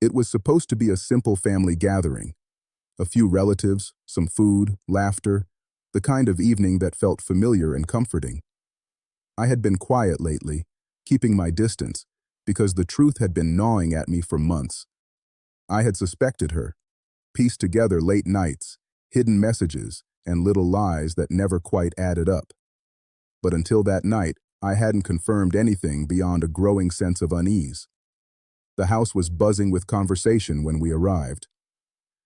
It was supposed to be a simple family gathering. A few relatives, some food, laughter, the kind of evening that felt familiar and comforting. I had been quiet lately, keeping my distance, because the truth had been gnawing at me for months. I had suspected her, pieced together late nights, hidden messages, and little lies that never quite added up. But until that night, I hadn't confirmed anything beyond a growing sense of unease. The house was buzzing with conversation when we arrived.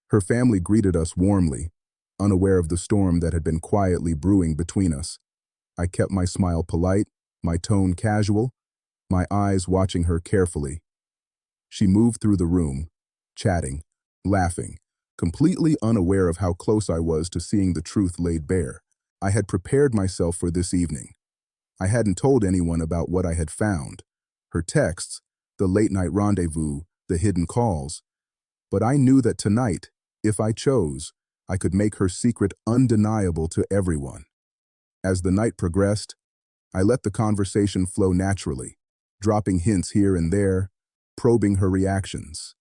Her family greeted us warmly, unaware of the storm that had been quietly brewing between us. I kept my smile polite, my tone casual, my eyes watching her carefully. She moved through the room, chatting, laughing, completely unaware of how close I was to seeing the truth laid bare. I had prepared myself for this evening. I hadn't told anyone about what I had found, her texts, the late-night rendezvous, the hidden calls. But I knew that tonight, if I chose, I could make her secret undeniable to everyone. As the night progressed, I let the conversation flow naturally, dropping hints here and there, probing her reactions.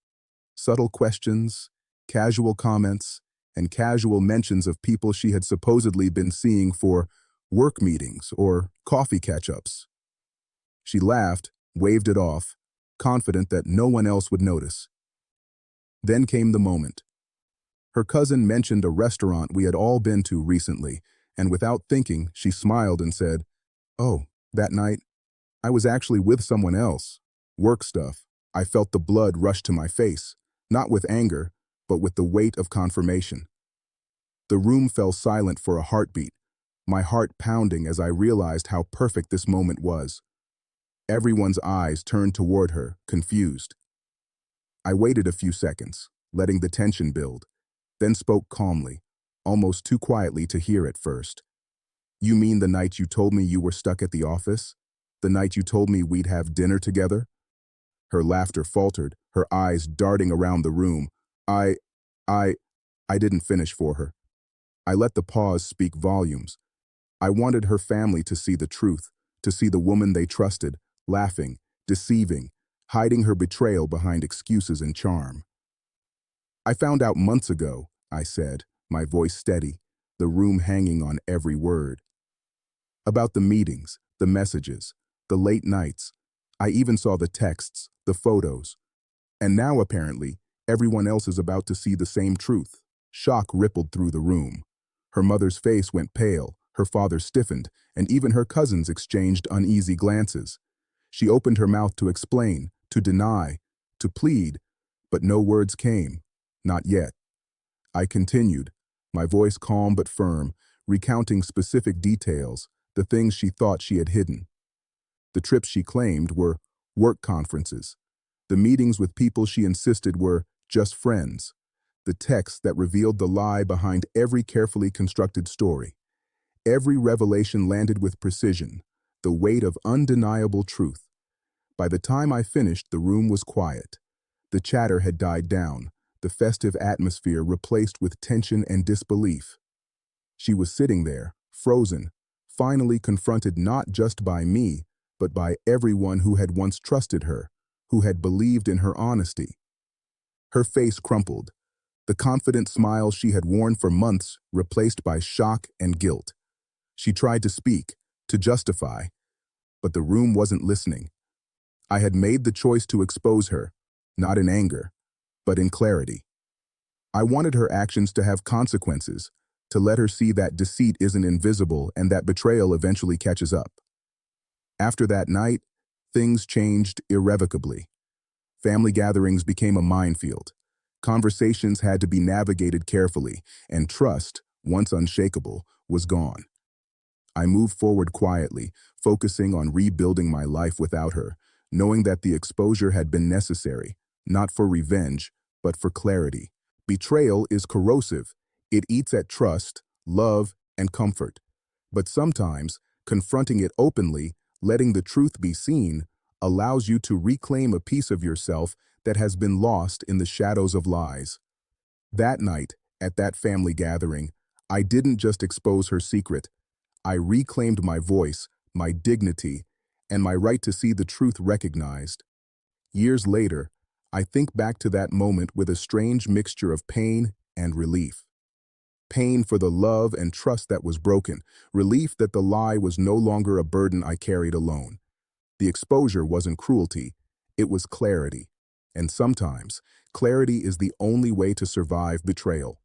Subtle questions, casual comments, and casual mentions of people she had supposedly been seeing for work meetings or coffee catch-ups. She laughed, waved it off, confident that no one else would notice. Then came the moment. Her cousin mentioned a restaurant we had all been to recently, and without thinking, she smiled and said, "Oh, that night, I was actually with someone else. Work stuff." I felt the blood rush to my face, not with anger, but with the weight of confirmation. The room fell silent for a heartbeat, my heart pounding as I realized how perfect this moment was. Everyone's eyes turned toward her, confused. I waited a few seconds, letting the tension build, then spoke calmly, almost too quietly to hear at first. "You mean the night you told me you were stuck at the office? The night you told me we'd have dinner together?" Her laughter faltered, her eyes darting around the room. I didn't finish for her. I let the pause speak volumes. I wanted her family to see the truth, to see the woman they trusted, laughing, deceiving, hiding her betrayal behind excuses and charm. "I found out months ago," I said, my voice steady, the room hanging on every word. "About the meetings, the messages, the late nights. I even saw the texts, the photos. And now, apparently, everyone else is about to see the same truth." Shock rippled through the room. Her mother's face went pale, her father stiffened, and even her cousins exchanged uneasy glances. She opened her mouth to explain, to deny, to plead, but no words came. Not yet. I continued, my voice calm but firm, recounting specific details, the things she thought she had hidden. The trips she claimed were work conferences. The meetings with people she insisted were just friends. The texts that revealed the lie behind every carefully constructed story. Every revelation landed with precision, the weight of undeniable truth. By the time I finished, the room was quiet. The chatter had died down, the festive atmosphere replaced with tension and disbelief. She was sitting there, frozen, finally confronted not just by me, but by everyone who had once trusted her, who had believed in her honesty. Her face crumpled, the confident smile she had worn for months replaced by shock and guilt. She tried to speak, to justify, but the room wasn't listening. I had made the choice to expose her, not in anger, but in clarity. I wanted her actions to have consequences, to let her see that deceit isn't invisible and that betrayal eventually catches up. After that night, things changed irrevocably. Family gatherings became a minefield. Conversations had to be navigated carefully, and trust, once unshakable, was gone. I moved forward quietly, focusing on rebuilding my life without her, knowing that the exposure had been necessary, not for revenge, but for clarity. Betrayal is corrosive. It eats at trust, love, and comfort. But sometimes, confronting it openly, letting the truth be seen, allows you to reclaim a piece of yourself that has been lost in the shadows of lies. That night, at that family gathering, I didn't just expose her secret. I reclaimed my voice, my dignity, and my right to see the truth recognized. Years later, I think back to that moment with a strange mixture of pain and relief. Pain for the love and trust that was broken, relief that the lie was no longer a burden I carried alone. The exposure wasn't cruelty, it was clarity. And sometimes, clarity is the only way to survive betrayal.